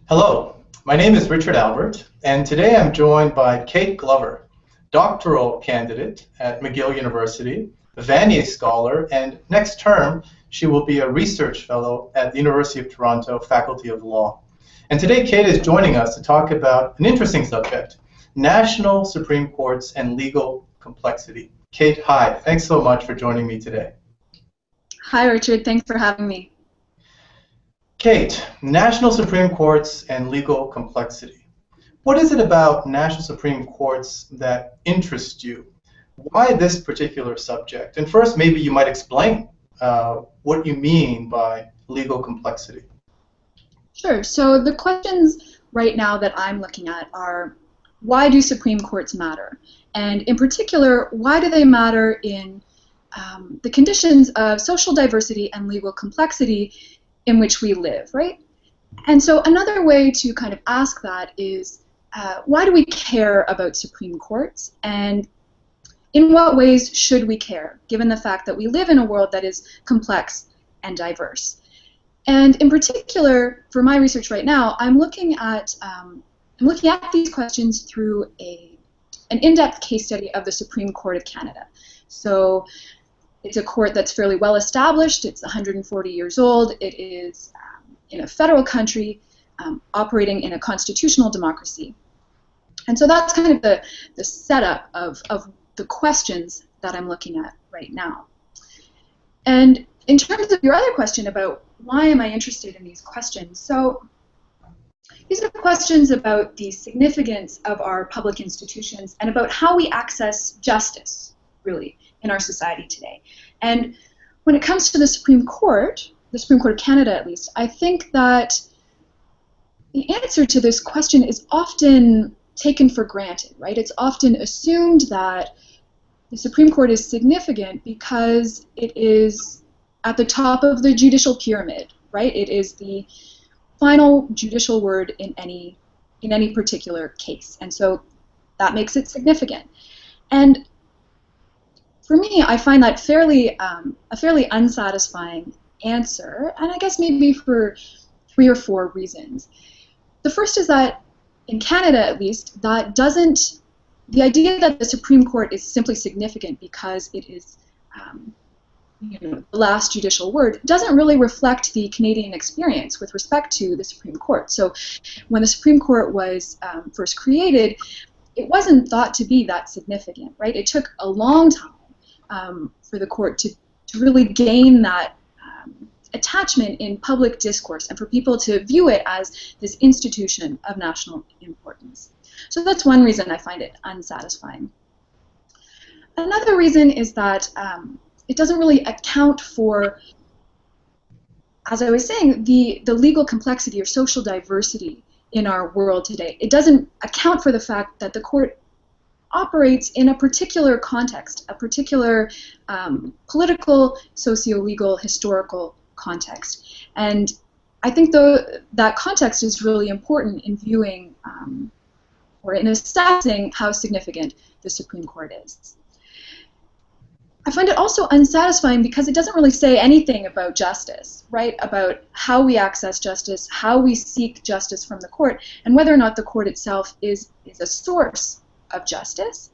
Hello, my name is Richard Albert, and today I'm joined by Kate Glover, doctoral candidate at McGill University, a Vanier Scholar, and next term she will be a research fellow at the University of Toronto Faculty of Law. And today Kate is joining us to talk about an interesting subject, national Supreme Courts and legal complexity. Kate, hi, thanks so much for joining me today. Hi, Richard. Thanks for having me. Kate, national Supreme Courts and legal complexity. What is it about national Supreme Courts that interests you? Why this particular subject? And first, maybe you might explain what you mean by legal complexity. Sure. So the questions right now that I'm looking at are, why do Supreme Courts matter? And in particular, why do they matter in the conditions of social diversity and legal complexity in which we live, right? And so another way to kind of ask that is, why do we care about Supreme Courts, and in what ways should we care, given the fact that we live in a world that is complex and diverse? And in particular, for my research right now, I'm looking at these questions through an in-depth case study of the Supreme Court of Canada. So it's a court that's fairly well established. It's 140 years old. It is in a federal country operating in a constitutional democracy. And so that's kind of the setup of the questions that I'm looking at right now. And in terms of your other question about why am I interested in these questions, so these are questions about the significance of our public institutions and about how we access justice, really, in our society today. And when it comes to the Supreme Court of Canada at least, I think that the answer to this question is often taken for granted, right? It's often assumed that the Supreme Court is significant because it is at the top of the judicial pyramid, right? It is the final judicial word in any particular case, and so that makes it significant. And for me, I find that a fairly unsatisfying answer, and I guess maybe for 3 or 4 reasons. The first is that in Canada, at least, the idea that the Supreme Court is simply significant because it is the last judicial word doesn't really reflect the Canadian experience with respect to the Supreme Court. So when the Supreme Court was first created, it wasn't thought to be that significant, right? It took a long time for the court to really gain that attachment in public discourse and for people to view it as this institution of national importance. So that's one reason I find it unsatisfying. Another reason is that it doesn't really account for, as I was saying, the legal complexity or social diversity in our world today. It doesn't account for the fact that the court operates in a particular context, a particular political, socio-legal, historical context. And I think that context is really important in viewing or in assessing how significant the Supreme Court is. I find it also unsatisfying because it doesn't really say anything about justice, right? About how we access justice, how we seek justice from the court, and whether or not the court itself is a source of justice.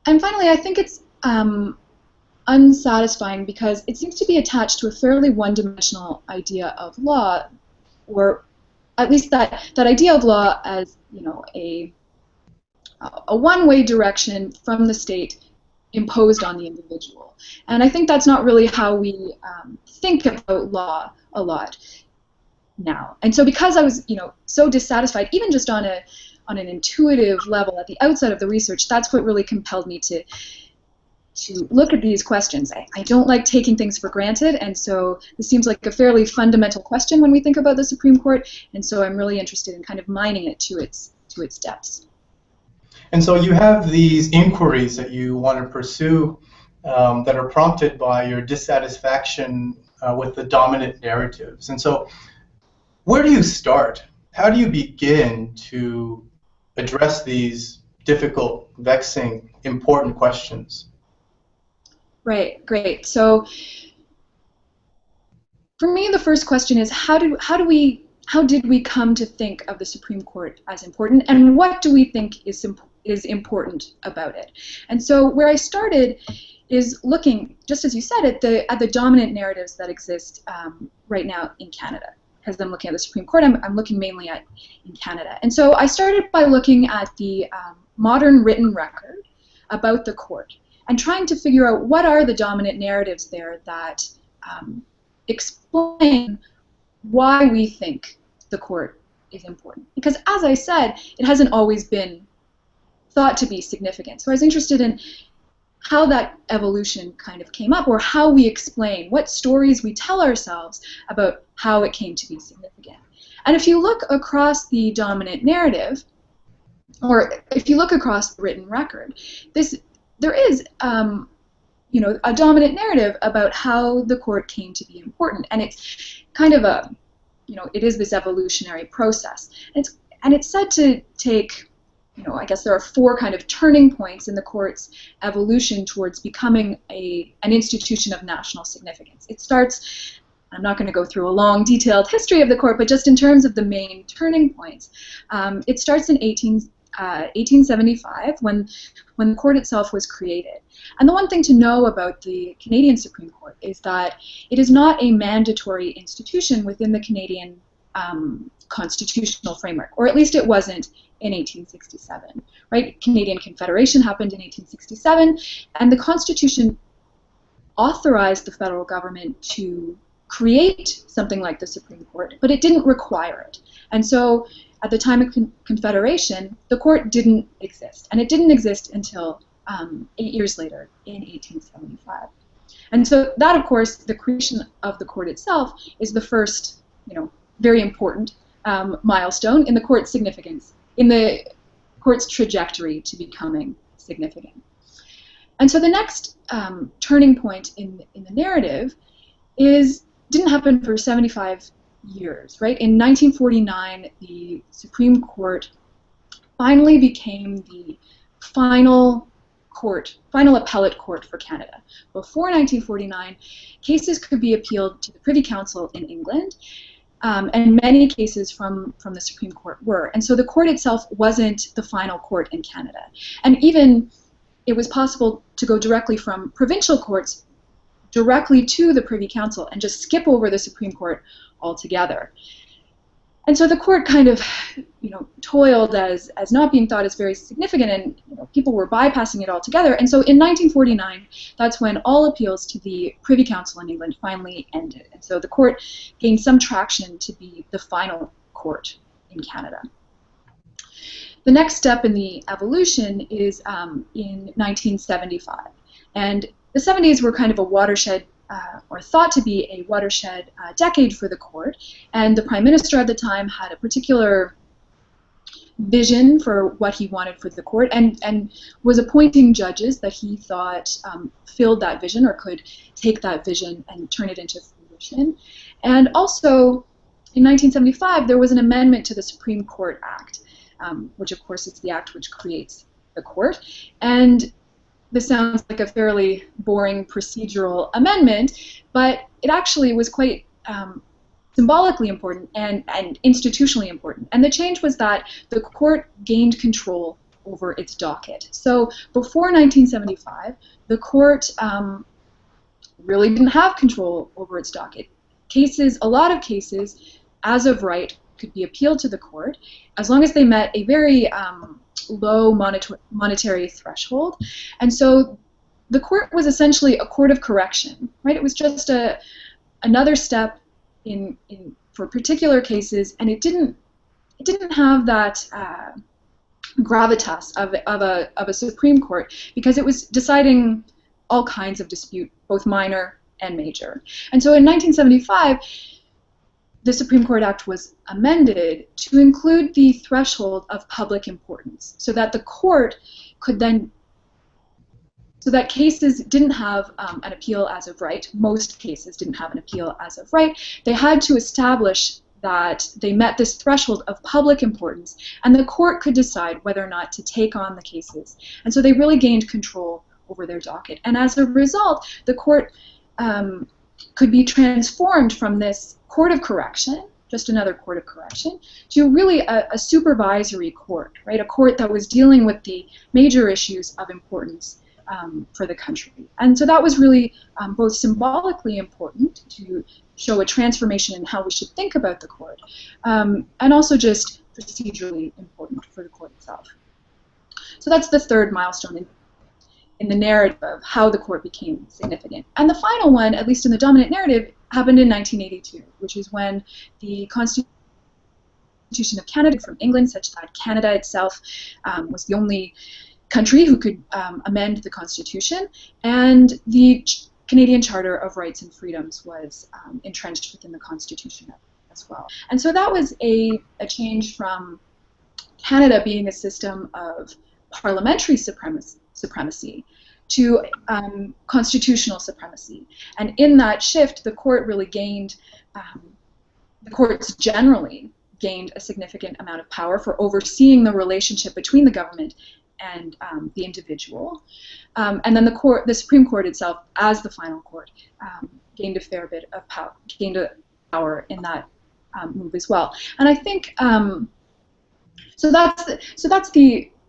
And finally, I think it's unsatisfying because it seems to be attached to a fairly one-dimensional idea of law, or at least that idea of law as, a one-way direction from the state imposed on the individual. And I think that's not really how we think about law a lot now. And so because I was, so dissatisfied, even just on an intuitive level at the outset of the research, that's what really compelled me to look at these questions. I don't like taking things for granted, and so this seems like a fairly fundamental question when we think about the Supreme Court, and so I'm really interested in kind of mining it to its depths. And so you have these inquiries that you want to pursue that are prompted by your dissatisfaction with the dominant narratives. And so where do you start? How do you begin to address these difficult, vexing, important questions? Right, great. So for me, the first question is how do we how did we come to think of the Supreme Court as important, and what do we think is important about it? And so where I started is looking, just as you said, at the dominant narratives that exist right now in Canada. Because I'm looking at the Supreme Court, I'm looking mainly at in Canada. And so I started by looking at the modern written record about the court and trying to figure out what are the dominant narratives there that explain why we think the court is important. Because as I said, it hasn't always been thought to be significant. So I was interested in how that evolution kind of came up, or how we explain, what stories we tell ourselves about how it came to be significant. And if you look across the dominant narrative, or if you look across the written record, there is you know, a dominant narrative about how the court came to be important, and it's kind of a, you know, it is this evolutionary process. And it's said to take, you know, I guess there are 4 kind of turning points in the court's evolution towards becoming an institution of national significance. It starts, I'm not going to go through a long, detailed history of the court, but just in terms of the main turning points, it starts in 1875 when the court itself was created. And the one thing to know about the Canadian Supreme Court is that it is not a mandatory institution within the Canadian constitutional framework, or at least it wasn't in 1867, right? Canadian Confederation happened in 1867, and the Constitution authorized the federal government to create something like the Supreme Court, but it didn't require it. And so at the time of Confederation, the court didn't exist, and it didn't exist until 8 years later in 1875. And so that, of course, the creation of the court itself is the first, you know, very important milestone in the court's significance, in the court's trajectory to becoming significant. And so the next turning point in the narrative didn't happen for 75 years, right? In 1949, the Supreme Court finally became the final appellate court for Canada. Before 1949, cases could be appealed to the Privy Council in England, and many cases from the Supreme Court were. And so the court itself wasn't the final court in Canada. And even it was possible to go directly from provincial courts directly to the Privy Council and just skip over the Supreme Court altogether. And so the court kind of, you know, toiled as not being thought as very significant, and, you know, people were bypassing it altogether. And so in 1949, that's when all appeals to the Privy Council in England finally ended. And so the court gained some traction to be the final court in Canada. The next step in the evolution is in 1975. And the 70s were kind of a watershed, or thought to be a watershed decade for the court, and the Prime Minister at the time had a particular vision for what he wanted for the court, and was appointing judges that he thought filled that vision, or could take that vision and turn it into fruition. And also, in 1975, there was an amendment to the Supreme Court Act, which of course is the act which creates the court. And this sounds like a fairly boring procedural amendment, but it actually was quite symbolically important and institutionally important. And the change was that the court gained control over its docket. So before 1975, the court really didn't have control over its docket. A lot of cases, as of right, could be appealed to the court as long as they met a very low monetary threshold. And so the court was essentially a court of correction, right? It was just another step for particular cases, and it didn't have that gravitas of a Supreme Court, because it was deciding all kinds of dispute, both minor and major. And so in 1975, the Supreme Court Act was amended to include the threshold of public importance, so that the court could then, so that cases didn't have an appeal as of right. Most cases didn't have an appeal as of right. They had to establish that they met this threshold of public importance, and the court could decide whether or not to take on the cases. And so they really gained control over their docket. And as a result, the court could be transformed from this court of correction just another court of correction, to really a supervisory court, right? A court that was dealing with the major issues of importance for the country. And so that was really both symbolically important to show a transformation in how we should think about the court, and also just procedurally important for the court itself. So that's the third milestone in the narrative of how the court became significant. And the final one, at least in the dominant narrative, happened in 1982, which is when the Constitution of Canada from England, such that Canada itself was the only country who could amend the Constitution, and the Canadian Charter of Rights and Freedoms was entrenched within the Constitution as well. And so that was a change from Canada being a system of parliamentary supremacy to constitutional supremacy. And in that shift, the court really gained, the courts generally gained a significant amount of power for overseeing the relationship between the government and the individual. And then the Supreme Court itself, as the final court, gained a fair bit of power, gained a power in that move as well. And I think,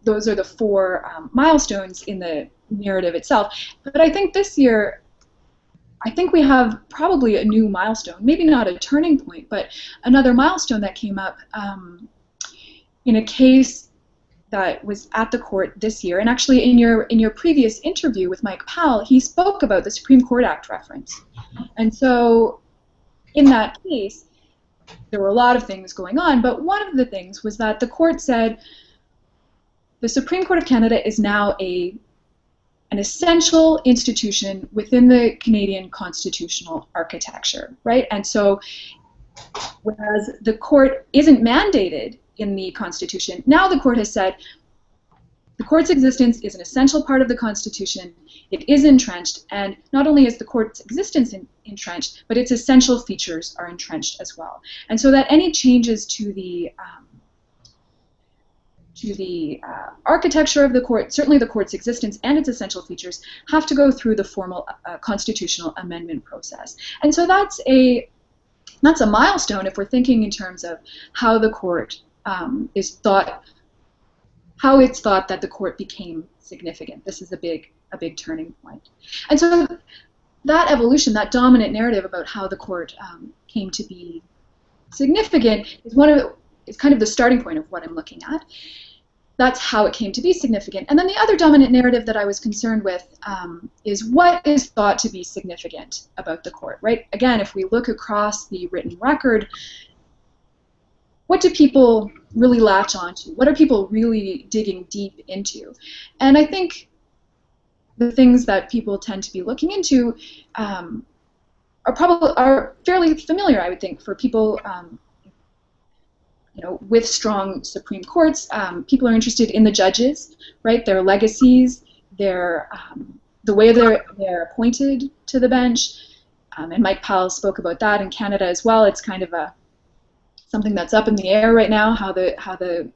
those are the four milestones in the narrative itself. But I think this year, I think we have probably a new milestone, maybe not a turning point, but another milestone that came up in a case that was at the court this year. And actually in your previous interview with Mike Powell, he spoke about the Supreme Court Act reference. And so in that case, there were a lot of things going on, but one of the things was that the court said the Supreme Court of Canada is now an essential institution within the Canadian constitutional architecture, right? And so whereas the court isn't mandated in the Constitution, now the court has said the court's existence is an essential part of the Constitution, it is entrenched, and not only is the court's existence entrenched, but its essential features are entrenched as well. And so that any changes to the architecture of the court, certainly the court's existence and its essential features, have to go through the formal constitutional amendment process. And so that's a milestone if we're thinking in terms of how the court how it's thought that the court became significant. This is a big turning point. And so that evolution, that dominant narrative about how the court came to be significant is kind of the starting point of what I'm looking at. That's how it came to be significant. And then the other dominant narrative that I was concerned with is what is thought to be significant about the court, right? Again, if we look across the written record, what do people really latch onto? What are people really digging deep into? And I think the things that people tend to be looking into are fairly familiar, I would think, for people with strong Supreme Courts. People are interested in the judges, right? Their legacies, the way they're appointed to the bench. And Mike Powell spoke about that in Canada as well. It's kind of something that's up in the air right now, how the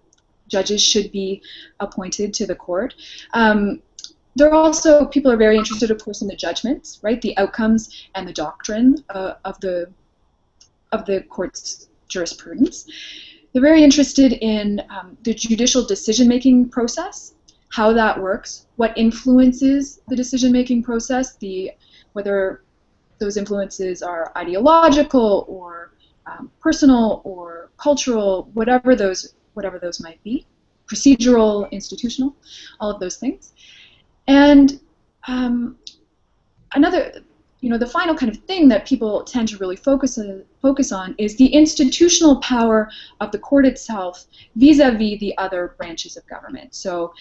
judges should be appointed to the court. People are very interested, of course, in the judgments, right? The outcomes and the doctrine of the court's jurisprudence. They're very interested in the judicial decision-making process, how that works, what influences the decision-making process, whether those influences are ideological or personal or cultural, whatever those might be, procedural, institutional, all of those things. And the final kind of thing that people tend to really focus on is the institutional power of the court itself vis-a-vis the other branches of government. So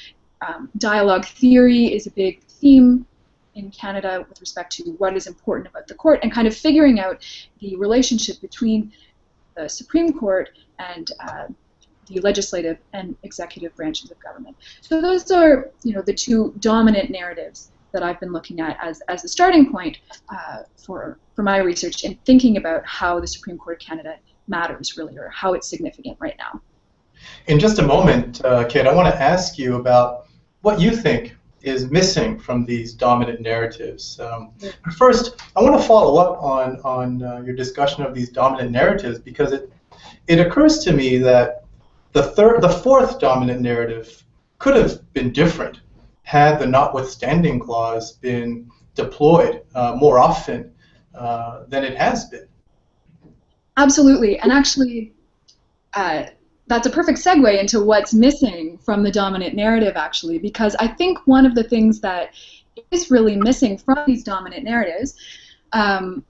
dialogue theory is a big theme in Canada with respect to what is important about the court and kind of figuring out the relationship between the Supreme Court and the legislative and executive branches of government. So those are the two dominant narratives that I've been looking at as a starting point for my research in thinking about how the Supreme Court of Canada matters, really, or how it's significant right now. In just a moment, Kate, I want to ask you about what you think is missing from these dominant narratives. But first, I want to follow up on your discussion of these dominant narratives because it it occurs to me that the fourth dominant narrative could have been different had the notwithstanding clause been deployed more often than it has been. Absolutely, and actually, that's a perfect segue into what's missing from the dominant narrative, actually, because I think one of the things that is really missing from these dominant narratives, an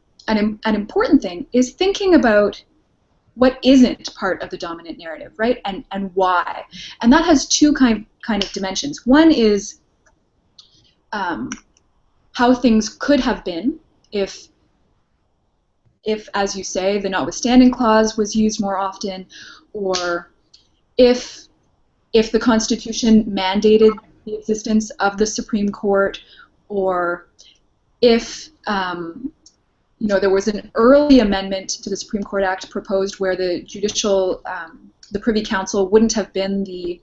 important thing, is thinking about what isn't part of the dominant narrative, right, and why. And that has two kind of dimensions. One is how things could have been if, as you say, the notwithstanding clause was used more often, or if the Constitution mandated the existence of the Supreme Court, or if there was an early amendment to the Supreme Court Act proposed where the the Privy Council wouldn't have been the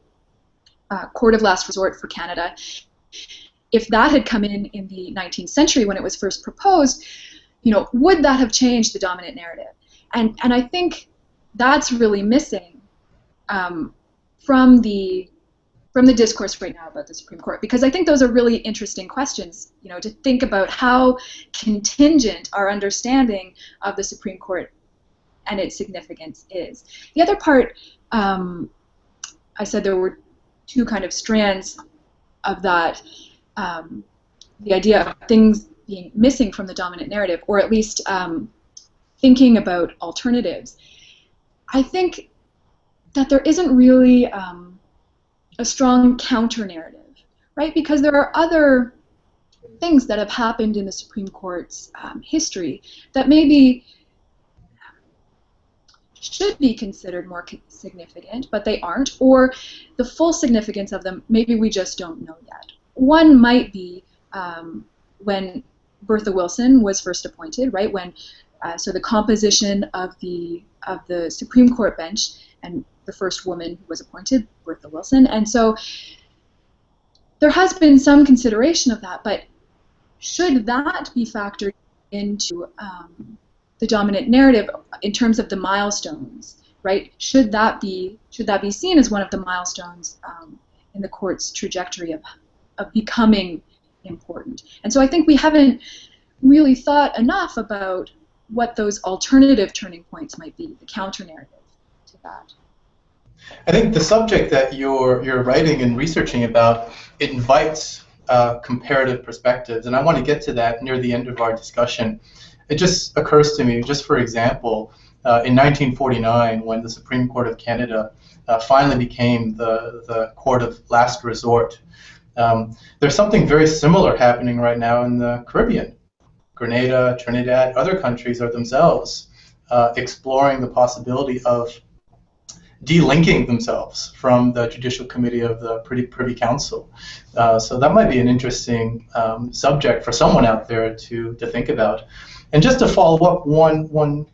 court of last resort for Canada. If that had come in the 19th century when it was first proposed, would that have changed the dominant narrative? And I think that's really missing from the discourse right now about the Supreme Court, because I think those are really interesting questions, to think about how contingent our understanding of the Supreme Court and its significance is. The other part, I said there were two kind of strands of that, the idea of things being missing from the dominant narrative, or at least thinking about alternatives. I think that there isn't really a strong counter-narrative, right? Because there are other things that have happened in the Supreme Court's history that maybe should be considered more significant, but they aren't, or the full significance of them, maybe we just don't know yet. One might be when Bertha Wilson was first appointed, right? When so the composition of the Supreme Court bench, and the first woman who was appointed, Bertha Wilson, and so there has been some consideration of that. But should that be factored into the dominant narrative in terms of the milestones, right? Should that be seen as one of the milestones in the court's trajectory of becoming important? And so I think we haven't really thought enough about what those alternative turning points might be, the counter-narrative to that. I think the subject that you're writing and researching about, it invites comparative perspectives, and I want to get to that near the end of our discussion. It just occurs to me, just for example, in 1949, when the Supreme Court of Canada finally became the court of last resort, there's something very similar happening right now in the Caribbean. Grenada, Trinidad, other countries are themselves exploring the possibility of delinking themselves from the Judicial Committee of the Privy Council. So that might be an interesting subject for someone out there to think about. And just to follow up one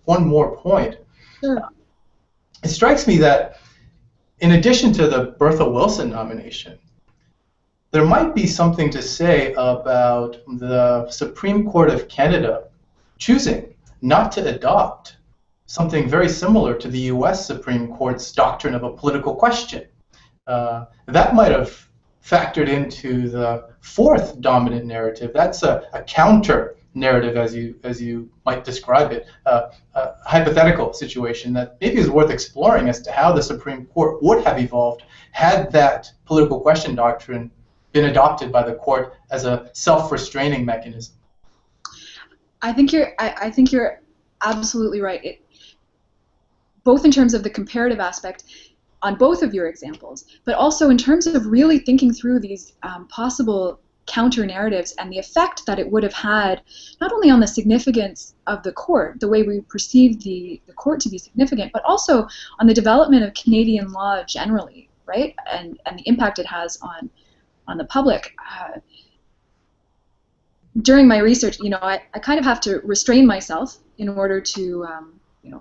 more point, sure. It strikes me that in addition to the Bertha Wilson nomination, there might be something to say about the Supreme Court of Canada choosing not to adopt something very similar to the U.S. Supreme Court's doctrine of a political question. That might have factored into the fourth dominant narrative. That's a counter narrative, as you might describe it, a hypothetical situation that maybe is worth exploring as to how the Supreme Court would have evolved had that political question doctrine been adopted by the court as a self-restraining mechanism. I think you're absolutely right. Both in terms of the comparative aspect on both of your examples, but also in terms of really thinking through these possible counter-narratives and the effect that it would have had not only on the significance of the court, the way we perceive the court to be significant, but also on the development of Canadian law generally, right? And the impact it has on the public. During my research, I kind of have to restrain myself in order to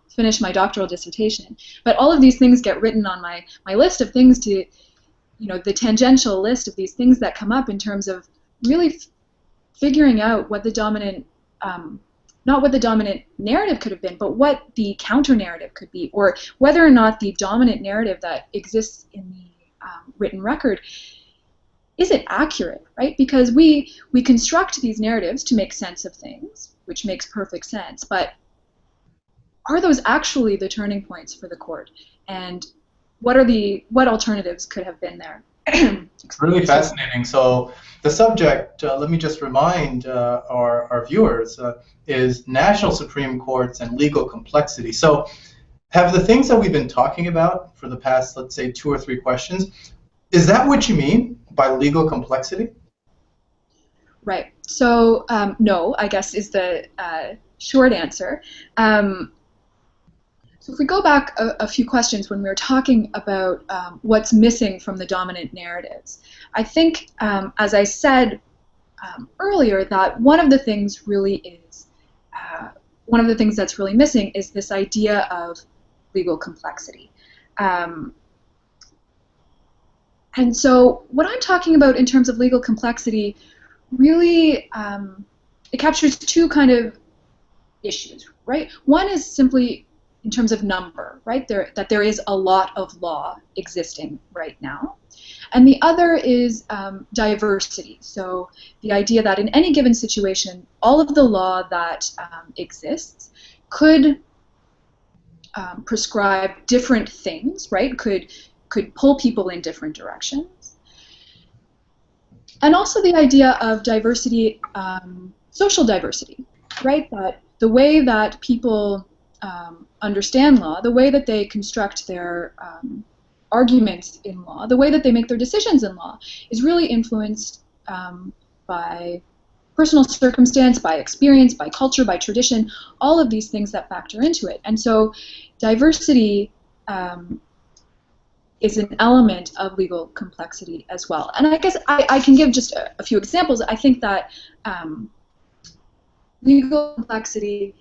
finish my doctoral dissertation. But all of these things get written on my list of things to, the tangential list of these things that come up in terms of really figuring out what the dominant not what the dominant narrative could have been, but what the counter narrative could be, or whether or not the dominant narrative that exists in the written record is it accurate, right? Because we construct these narratives to make sense of things, which makes perfect sense, but are those actually the turning points for the court? And what alternatives could have been there? It's really fascinating. So the subject, let me just remind our viewers, is national Supreme Courts and legal complexity. So have the things that we've been talking about for the past, let's say, 2 or 3 questions, is that what you mean by legal complexity? Right. So no, I guess is the short answer. So if we go back a few questions when we were talking about what's missing from the dominant narratives, I think, as I said earlier, that one of the things that's really missing is this idea of legal complexity. And so what I'm talking about in terms of legal complexity really, it captures 2 kind of issues, right? One is simply in terms of number, right? That there is a lot of law existing right now. And the other is diversity. So the idea that in any given situation, all of the law that exists could prescribe different things, right? Could pull people in different directions. And also the idea of diversity, social diversity, right? That the way that people understand law, the way that they construct their arguments in law, the way that they make their decisions in law is really influenced by personal circumstance, by experience, by culture, by tradition, all of these things that factor into it. And so diversity is an element of legal complexity as well. And I guess I can give just a few examples. I think that legal complexity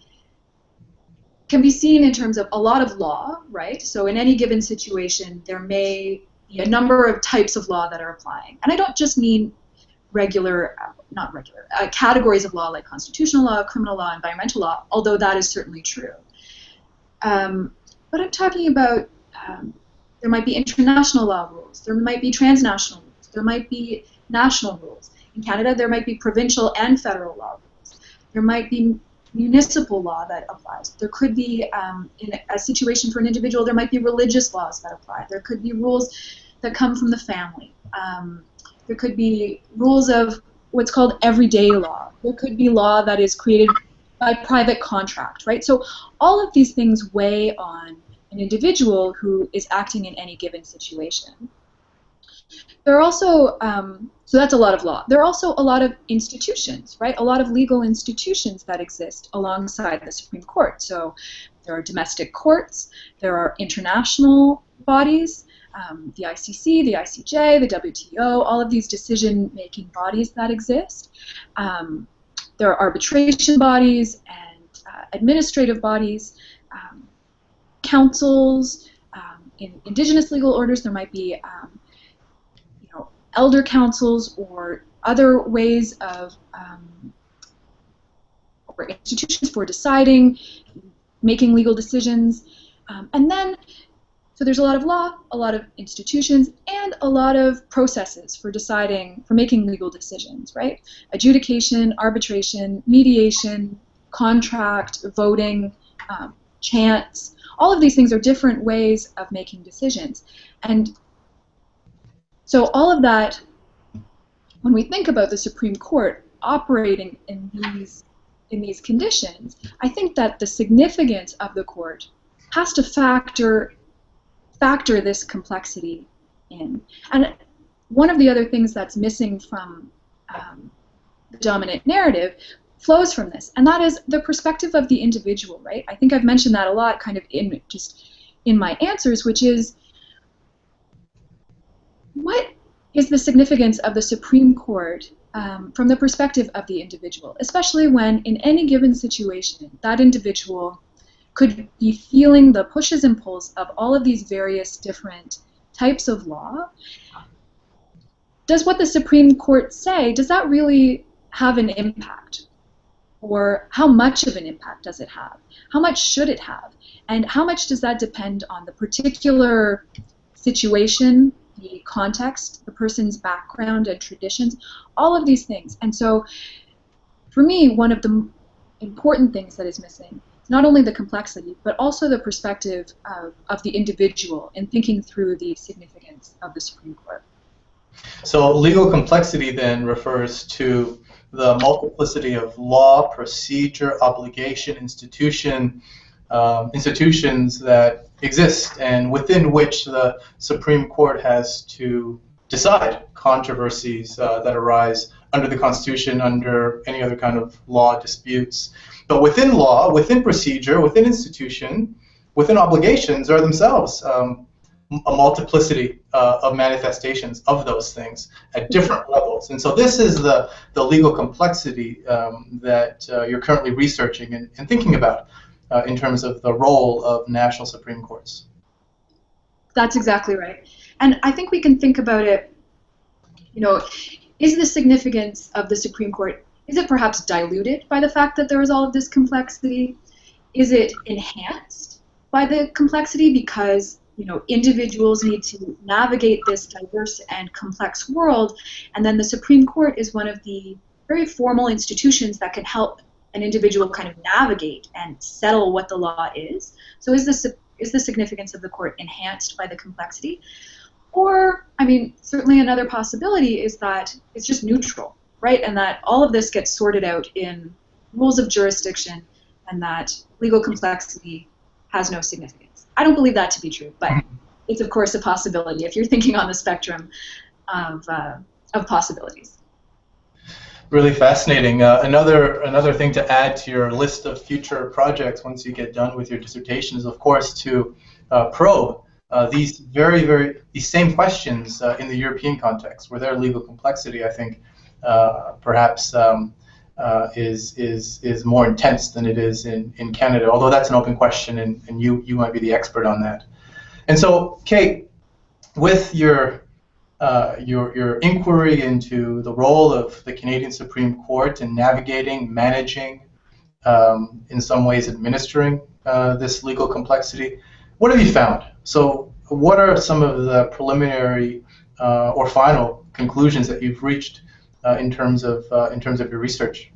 can be seen in terms of a lot of law, right? So in any given situation, there may be a number of types of law that are applying. And I don't just mean categories of law like constitutional law, criminal law, environmental law, although that is certainly true. But I'm talking about there might be international law rules, there might be transnational rules, there might be national rules. In Canada, there might be provincial and federal law rules. There might be municipal law that applies. There could be, in a situation for an individual, there might be religious laws that apply. There could be rules that come from the family. There could be rules of what's called everyday law. There could be law that is created by private contract, right? So all of these things weigh on an individual who is acting in any given situation. There are also, so that's a lot of law. There are also a lot of institutions, right? A lot of legal institutions that exist alongside the Supreme Court. So there are domestic courts, there are international bodies, the ICC, the ICJ, the WTO, all of these decision-making bodies that exist. There are arbitration bodies and administrative bodies, councils, in indigenous legal orders there might be elder councils or other ways of or institutions for deciding, making legal decisions, and then so there's a lot of law, a lot of institutions, and a lot of processes for deciding, for making legal decisions, right? Adjudication, arbitration, mediation, contract, voting, chants, all of these things are different ways of making decisions. And so all of that, when we think about the Supreme Court operating in these conditions, I think that the significance of the court has to factor this complexity in. And one of the other things that's missing from the dominant narrative flows from this, and that is the perspective of the individual, right? I think I've mentioned that a lot kind of in my answers, which is what is the significance of the Supreme Court from the perspective of the individual, especially when in any given situation that individual could be feeling the pushes and pulls of all of these various different types of law. Does what the Supreme Court say, does that really have an impact? Or how much of an impact does it have? How much should it have? And how much does that depend on the particular situation, the context, the person's background and traditions, all of these things. And so for me, one of the important things that is missing is not only the complexity, but also the perspective of the individual in thinking through the significance of the Supreme Court. So legal complexity then refers to the multiplicity of law, procedure, obligation, institutions that exist and within which the Supreme Court has to decide controversies that arise under the Constitution, under any other kind of law disputes. But within law, within procedure, within institution, within obligations are themselves a multiplicity of manifestations of those things at different levels. And so this is the legal complexity that you're currently researching and thinking about in terms of the role of national Supreme Courts. That's exactly right. And I think we can think about it, is the significance of the Supreme Court, is it perhaps diluted by the fact that there is all of this complexity? Is it enhanced by the complexity because individuals need to navigate this diverse and complex world, and then the Supreme Court is one of the very formal institutions that can help an individual kind of navigate and settle what the law is? So is the significance of the court enhanced by the complexity? Or, certainly another possibility is that it's just neutral, right? And that all of this gets sorted out in rules of jurisdiction and that legal complexity has no significance. I don't believe that to be true, but it's of course a possibility if you're thinking on the spectrum of possibilities. Really fascinating. Another thing to add to your list of future projects once you get done with your dissertation is, of course, to probe these these same questions in the European context, where their legal complexity, I think, perhaps is more intense than it is in Canada. Although that's an open question, and you might be the expert on that. And so, Kate, with your inquiry into the role of the Canadian Supreme Court in navigating, managing, in some ways administering this legal complexity, what have you found? So what are some of the preliminary or final conclusions that you've reached in terms of your research?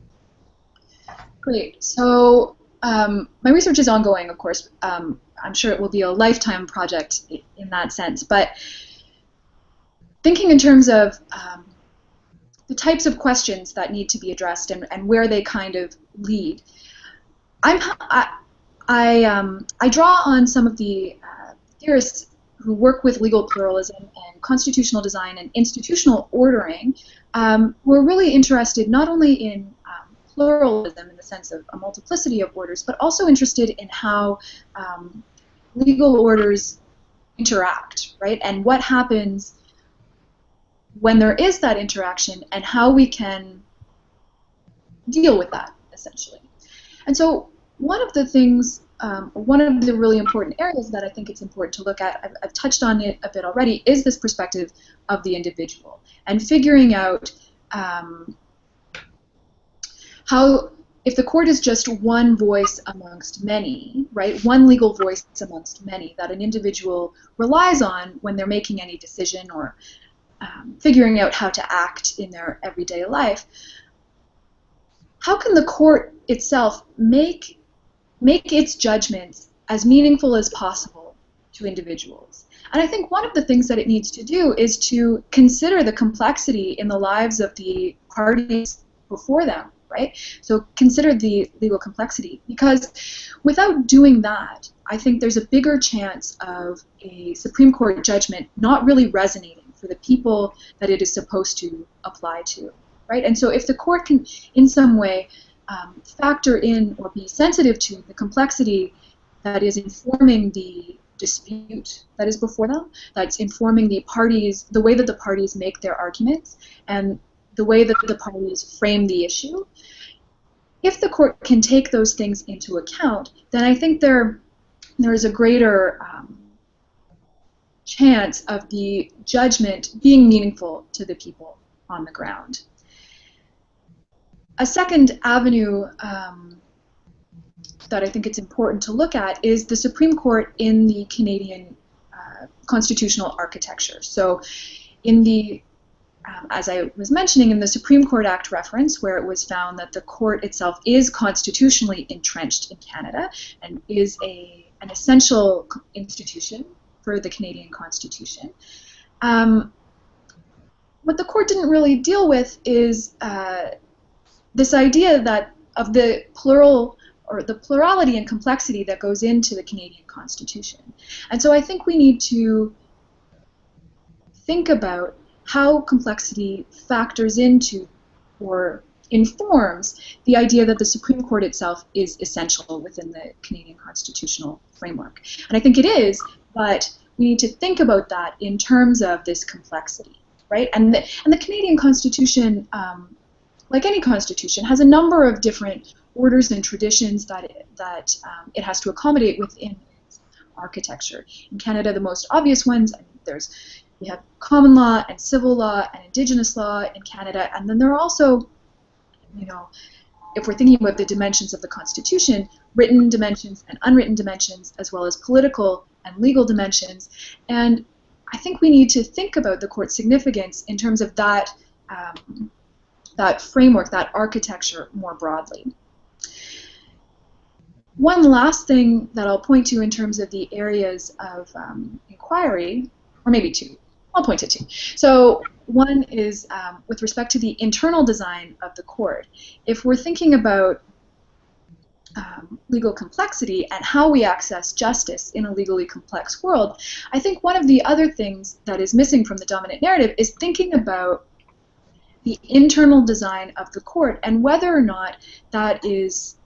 Great. So my research is ongoing, of course. I'm sure it will be a lifetime project in that sense, but thinking in terms of the types of questions that need to be addressed and where they kind of lead, I draw on some of the theorists who work with legal pluralism and constitutional design and institutional ordering, who are really interested not only in pluralism in the sense of a multiplicity of orders, but also interested in how legal orders interact, right? And what happens when there is that interaction and how we can deal with that, essentially. And so one of the things, one of the really important areas that I think it's important to look at, I've touched on it a bit already, is this perspective of the individual and figuring out how, if the court is just one voice amongst many, right, one legal voice amongst many that an individual relies on when they're making any decision or figuring out how to act in their everyday life, how can the court itself make its judgments as meaningful as possible to individuals? And I think one of the things that it needs to do is to consider the complexity in the lives of the parties before them, right? So consider the legal complexity, because without doing that, I think there's a bigger chance of a Supreme Court judgment not really resonating for the people that it is supposed to apply to, right? And so if the court can, in some way, factor in or be sensitive to the complexity that is informing the dispute that is before them, that's informing the parties, the way that the parties make their arguments, and the way that the parties frame the issue, if the court can take those things into account, then I think there is a greater chance of the judgment being meaningful to the people on the ground. A second avenue that I think it's important to look at is the Supreme Court in the Canadian constitutional architecture. So in the as I was mentioning, in the Supreme Court Act reference, where it was found that the court itself is constitutionally entrenched in Canada and is an essential institution for the Canadian Constitution, what the court didn't really deal with is this idea that of the plural or the plurality and complexity that goes into the Canadian Constitution. And so I think we need to think about how complexity factors into or informs the idea that the Supreme Court itself is essential within the Canadian constitutional framework. And I think it is, but we need to think about that in terms of this complexity, right? And the Canadian Constitution, like any constitution, has a number of different orders and traditions that it has to accommodate within its architecture. In Canada, the most obvious ones, we have common law and civil law and indigenous law in Canada, and then there are also, if we're thinking about the dimensions of the Constitution, written dimensions and unwritten dimensions, as well as political and legal dimensions. And I think we need to think about the court's significance in terms of that, that framework, that architecture more broadly. One last thing that I'll point to in terms of the areas of inquiry, or maybe two. I'll point to two. So one is with respect to the internal design of the court. If we're thinking about legal complexity and how we access justice in a legally complex world, I think one of the other things that is missing from the dominant narrative is thinking about the internal design of the court and whether or not that is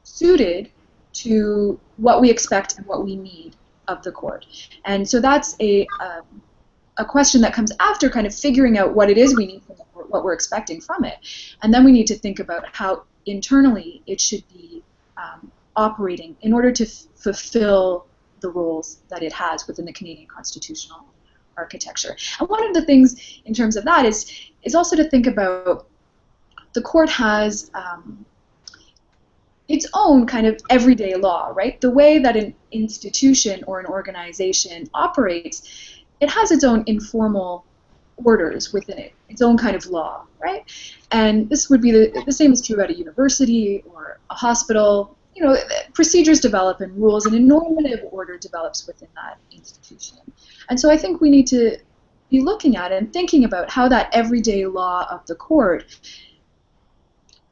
suited to what we expect and what we need of the court. And so that's a question that comes after kind of figuring out what it is we need from the court, what we're expecting from it. And then we need to think about how internally it should be operating in order to fulfill the roles that it has within the Canadian constitutional architecture. And one of the things in terms of that is also to think about the court has its own kind of everyday law, right? The way that an institution or an organization operates, it has its own informal orders within it, its own kind of law, right? And this would be the same is true at a university or a hospital. Procedures develop and rules, and a normative order develops within that institution. And so I think we need to be looking at it and thinking about how that everyday law of the court,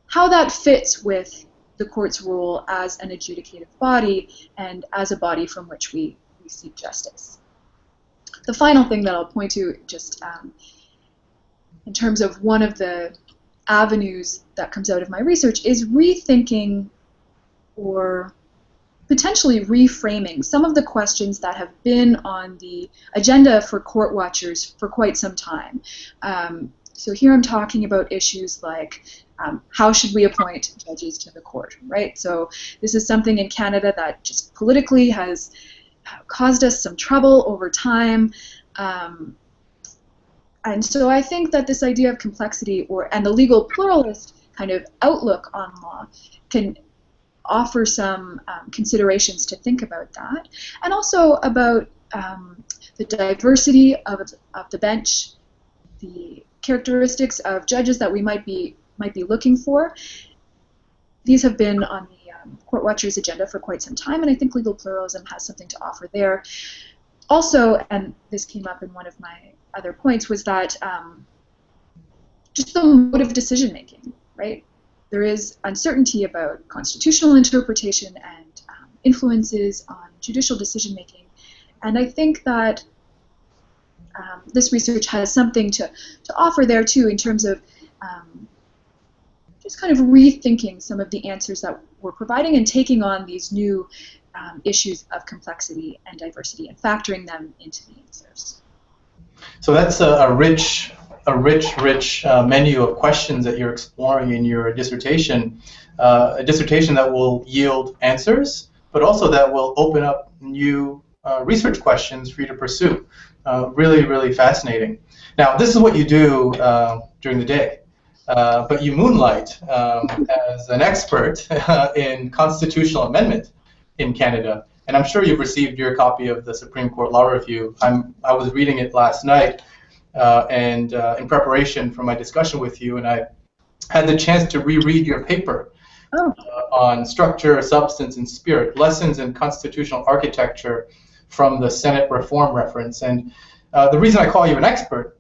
how that fits with the court's role as an adjudicative body and as a body from which we seek justice. The final thing that I'll point to, just in terms of one of the avenues that comes out of my research, is rethinking or potentially reframing some of the questions that have been on the agenda for court watchers for quite some time. So here I'm talking about issues like how should we appoint judges to the court, right? So this is something in Canada that just politically has caused us some trouble over time. And so I think that this idea of complexity and the legal pluralist kind of outlook on law can offer some considerations to think about that, and also about the diversity of the bench, the characteristics of judges that we might be looking for. These have been on the Court Watchers agenda for quite some time, and I think legal pluralism has something to offer there. Also, and this came up in one of my other points, was that just the mode of decision making, right? There is uncertainty about constitutional interpretation and influences on judicial decision making, and I think that this research has something to offer there too, in terms of just kind of rethinking some of the answers that we're providing and taking on these new issues of complexity and diversity and factoring them into the answers. So that's a rich menu of questions that you're exploring in your dissertation, a dissertation that will yield answers, but also that will open up new research questions for you to pursue. Really, really fascinating. Now, this is what you do during the day. but you moonlight as an expert in constitutional amendment in Canada. And I'm sure you've received your copy of the Supreme Court Law Review. I was reading it last night and in preparation for my discussion with you, and I had the chance to reread your paper on structure, substance, and spirit, lessons in constitutional architecture from the Senate reform reference. And the reason I call you an expert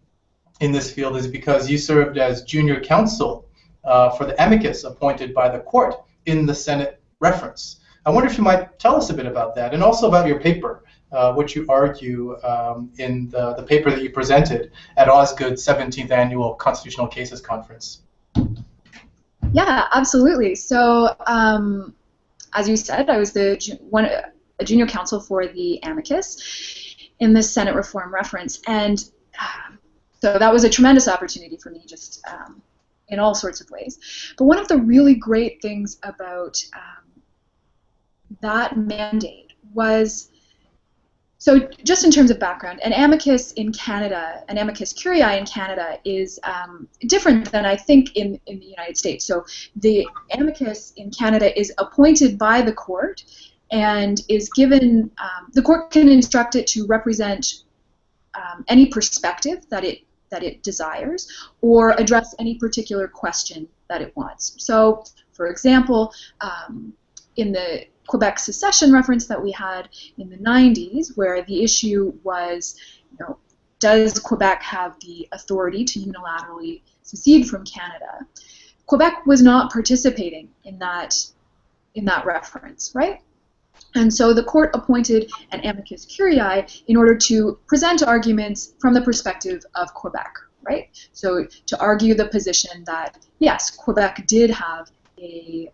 in this field is because you served as junior counsel for the amicus appointed by the court in the Senate reference. I wonder if you might tell us a bit about that, and also about your paper, which you argue in the paper that you presented at Osgood's 17th Annual Constitutional Cases Conference. Yeah, absolutely. So, as you said, I was a junior counsel for the amicus in the Senate reform reference, and so that was a tremendous opportunity for me, just in all sorts of ways. But one of the really great things about that mandate was, so just in terms of background, an amicus in Canada, an amicus curiae in Canada is different than I think in the United States. So the amicus in Canada is appointed by the court and is given, the court can instruct it to represent any perspective that it desires, or address any particular question that it wants. So, for example, in the Quebec secession reference that we had in the 90s, where the issue was, does Quebec have the authority to unilaterally secede from Canada? Quebec was not participating in that reference, right? And so the court appointed an amicus curiae in order to present arguments from the perspective of Quebec, right? So to argue the position that, yes, Quebec did have the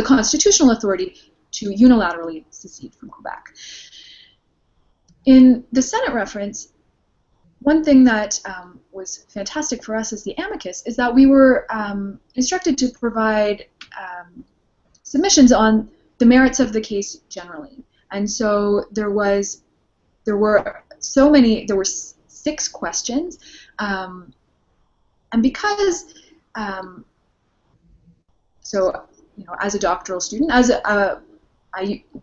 constitutional authority to unilaterally secede from Quebec. In the Senate reference, one thing that was fantastic for us as the amicus is that we were instructed to provide submissions on the merits of the case generally. And so there were 6 questions, and because as a doctoral student, I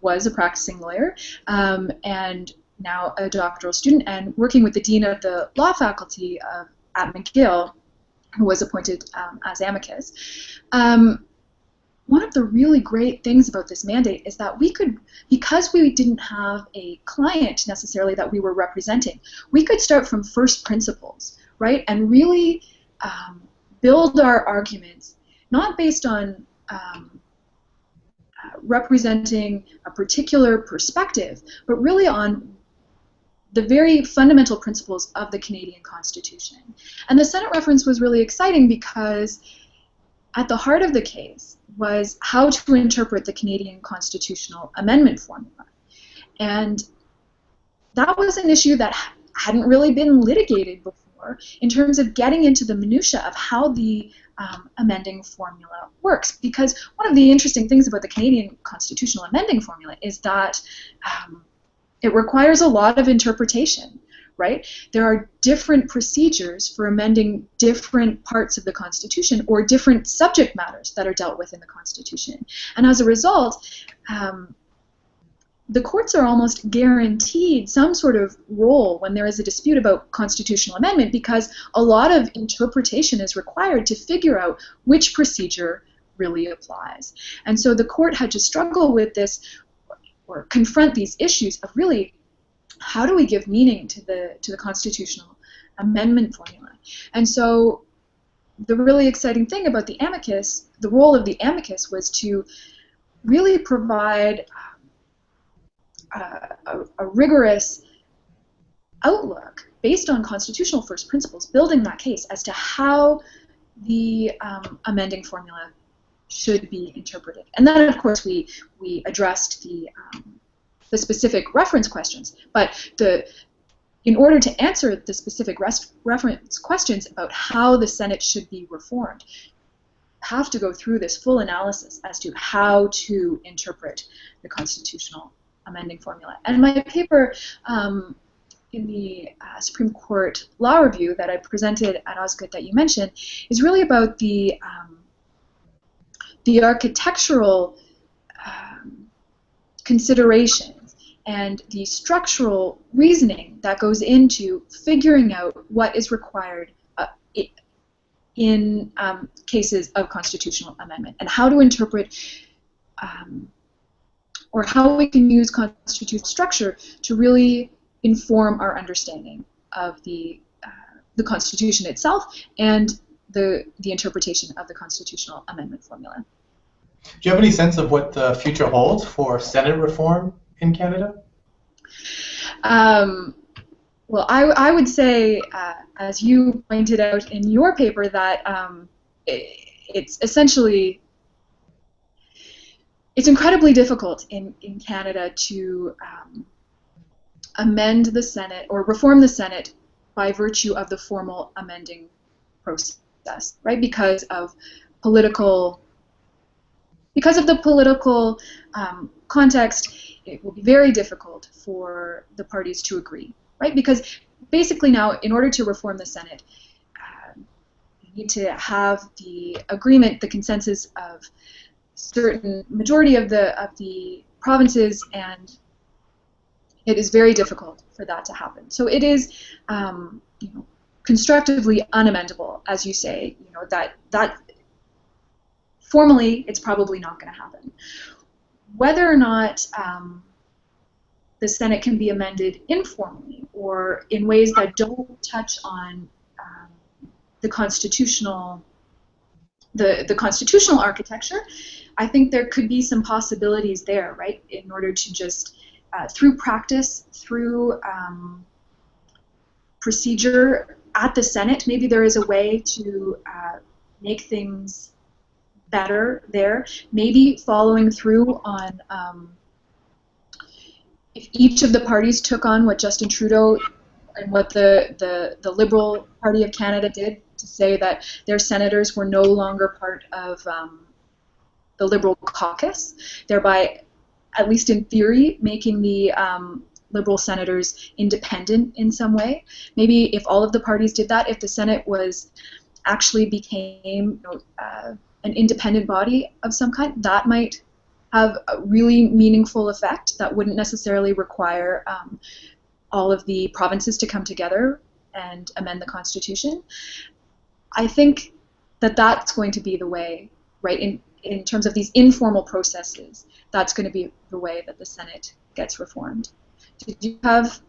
was a practicing lawyer, and now a doctoral student, and working with the dean of the law faculty at McGill, who was appointed as amicus. One of the really great things about this mandate is that we could, because we didn't have a client necessarily that we were representing, we could start from first principles, right, and really build our arguments, not based on representing a particular perspective, but really on the very fundamental principles of the Canadian Constitution. And the Senate reference was really exciting because at the heart of the case was how to interpret the Canadian constitutional amendment formula. And that was an issue that hadn't really been litigated before in terms of getting into the minutia of how the amending formula works. Because one of the interesting things about the Canadian constitutional amending formula is that it requires a lot of interpretation, right? There are different procedures for amending different parts of the Constitution or different subject matters that are dealt with in the Constitution. And as a result, the courts are almost guaranteed some sort of role when there is a dispute about constitutional amendment, because a lot of interpretation is required to figure out which procedure really applies. And so the court had to struggle with this, or confront these issues of really, how do we give meaning to the constitutional amendment formula? And so the really exciting thing about the amicus, the role of the amicus, was to really provide a rigorous outlook based on constitutional first principles, building that case as to how the amending formula should be interpreted. And then, of course, we addressed the specific reference questions. But in order to answer the specific reference questions about how the Senate should be reformed, have to go through this full analysis as to how to interpret the constitutional amending formula. And my paper Supreme Court Law Review that I presented at Osgoode that you mentioned is really about the architectural considerations and the structural reasoning that goes into figuring out what is required in cases of constitutional amendment, and how to interpret or how we can use constitutional structure to really inform our understanding of the Constitution itself and the interpretation of the constitutional amendment formula. Do you have any sense of what the future holds for Senate reform in Canada? Well, I would say, as you pointed out in your paper, that it's essentially, it's incredibly difficult in Canada to amend the Senate or reform the Senate by virtue of the formal amending process, right? Because of the political context, it will be very difficult for the parties to agree, right? Because basically now, in order to reform the Senate, you need to have the agreement, the consensus of certain majority of the provinces, and it is very difficult for that to happen. So it is, constructively unamendable, as you say. That formally, it's probably not going to happen. Whether or not the Senate can be amended informally or in ways that don't touch on the constitutional architecture, I think there could be some possibilities there, right? In order to just through practice, through procedure at the Senate, maybe there is a way to make things better there. Maybe following through on if each of the parties took on what Justin Trudeau and what the Liberal Party of Canada did, to say that their senators were no longer part of the Liberal caucus, thereby, at least in theory, making the Liberal senators independent in some way. Maybe if all of the parties did that, if the Senate became an independent body of some kind, that might have a really meaningful effect that wouldn't necessarily require all of the provinces to come together and amend the Constitution. I think that that's going to be the way, right, in terms of these informal processes, that's going to be the way that the Senate gets reformed. Did you have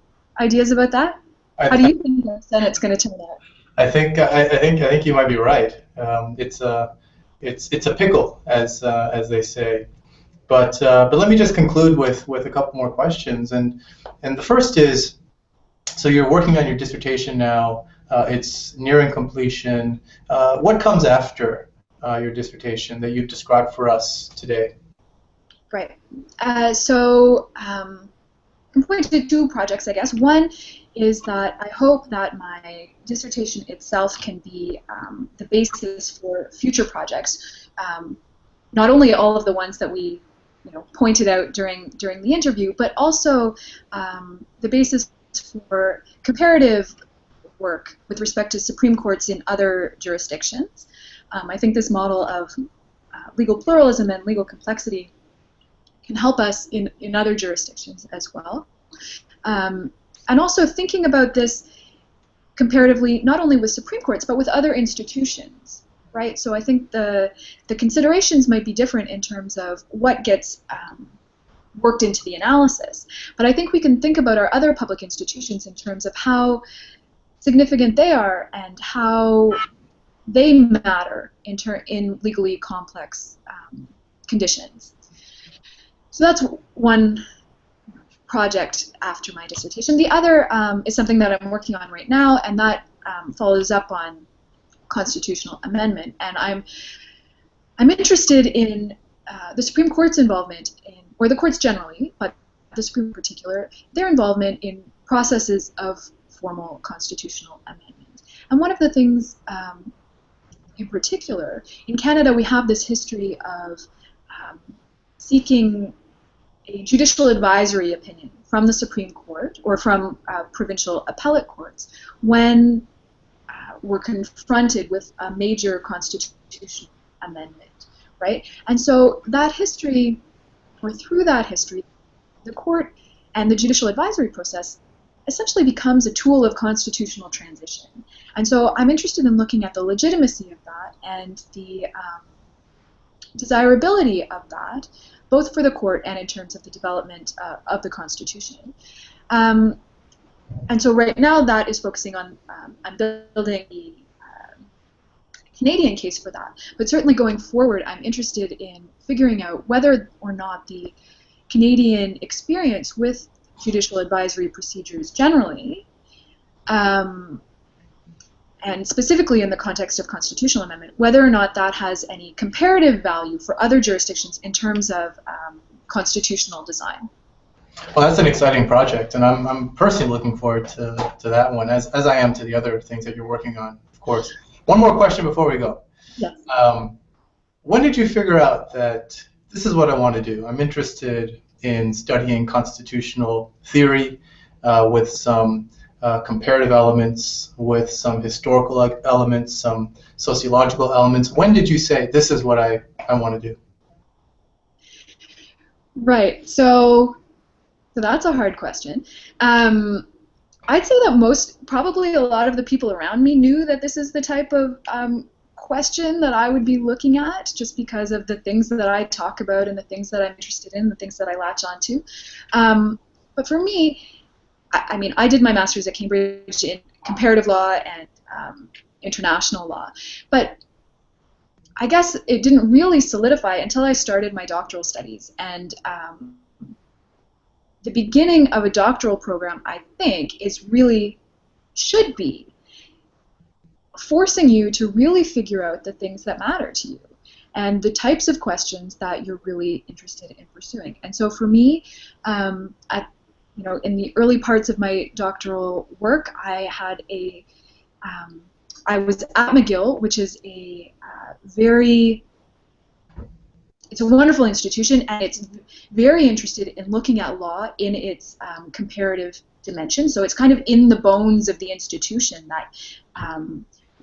ideas about that? How do you think the Senate's going to turn out? I think you might be right. It's a pickle, as they say. But let me just conclude with a couple more questions. And the first is, so you're working on your dissertation now. It's nearing completion. What comes after your dissertation that you've described for us today? Right. So I'm pointing to two projects, I guess. One is that I hope that my dissertation itself can be the basis for future projects. Not only all of the ones that we pointed out during the interview, but also the basis for comparative work with respect to Supreme Courts in other jurisdictions. I think this model of legal pluralism and legal complexity can help us in other jurisdictions as well. And also thinking about this comparatively, not only with Supreme Courts, but with other institutions, right? So I think the considerations might be different in terms of what gets worked into the analysis. But I think we can think about our other public institutions in terms of how significant they are and how they matter in legally complex conditions. So that's one project after my dissertation. The other is something that I'm working on right now, and that follows up on constitutional amendment. And I'm interested in the Supreme Court's involvement in, or the courts generally, but the Supreme Court in particular, their involvement in processes of formal constitutional amendment. And one of the things in particular, in Canada we have this history of seeking a judicial advisory opinion from the Supreme Court or from provincial appellate courts when we're confronted with a major constitutional amendment, right? And so that history, or through that history, the court and the judicial advisory process essentially becomes a tool of constitutional transition. And so I'm interested in looking at the legitimacy of that and the desirability of that, both for the court and in terms of the development of the Constitution. And so right now that is focusing on building the Canadian case for that. But certainly going forward, I'm interested in figuring out whether or not the Canadian experience with judicial advisory procedures generally, and specifically in the context of constitutional amendment, whether or not that has any comparative value for other jurisdictions in terms of constitutional design. Well, that's an exciting project, and I'm personally looking forward to that one, as I am to the other things that you're working on, of course. One more question before we go. Yes. When did you figure out that this is what I want to do? I'm interested in studying constitutional theory with some comparative elements, with some historical elements, some sociological elements. When did you say, this is what I want to do? Right. So that's a hard question. I'd say that probably a lot of the people around me knew that this is the type of question that I would be looking at, just because of the things that I talk about and the things that I'm interested in, the things that I latch onto. But for me, I mean, I did my master's at Cambridge in comparative law and international law, but I guess it didn't really solidify until I started my doctoral studies. And the beginning of a doctoral program, I think, should be forcing you to really figure out the things that matter to you and the types of questions that you're really interested in pursuing. And so for me, in the early parts of my doctoral work, I was at McGill, which is it's a wonderful institution, and it's very interested in looking at law in its comparative dimension. So it's kind of in the bones of the institution that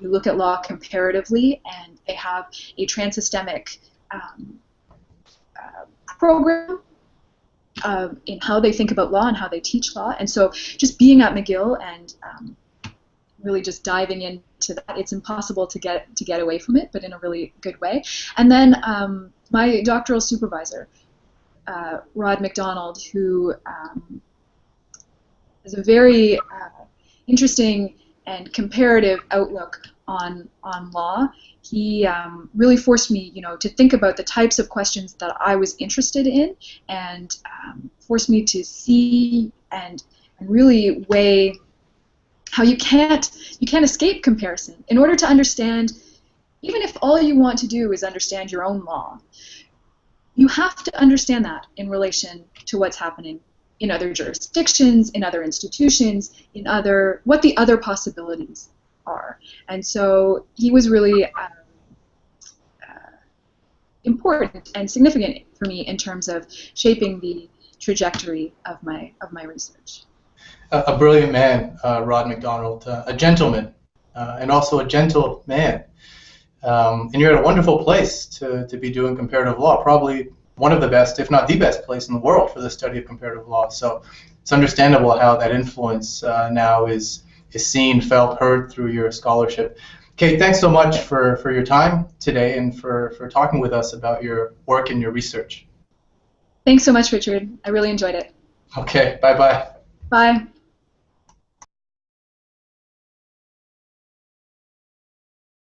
you look at law comparatively, and they have a transsystemic program in how they think about law and how they teach law. And so just being at McGill and really just diving into that, it's impossible to get away from it, but in a really good way. And then my doctoral supervisor, Rod McDonald, who is a very interesting and comparative outlook on law. He really forced me, to think about the types of questions that I was interested in, and forced me to see and really weigh how you can't escape comparison. In order to understand, even if all you want to do is understand your own law, you have to understand that in relation to what's happening in other jurisdictions, in other institutions, what the other possibilities are. And so he was really important and significant for me in terms of shaping the trajectory of my research. A brilliant man, Rod McDonald, a gentleman, and also a gentle man. And you're at a wonderful place to be doing comparative law, probably one of the best, if not the best place in the world for the study of comparative law. So it's understandable how that influence now is seen, felt, heard through your scholarship. Kate, thanks so much for your time today and for talking with us about your work and your research. Thanks so much, Richard. I really enjoyed it. Okay, bye-bye. Bye.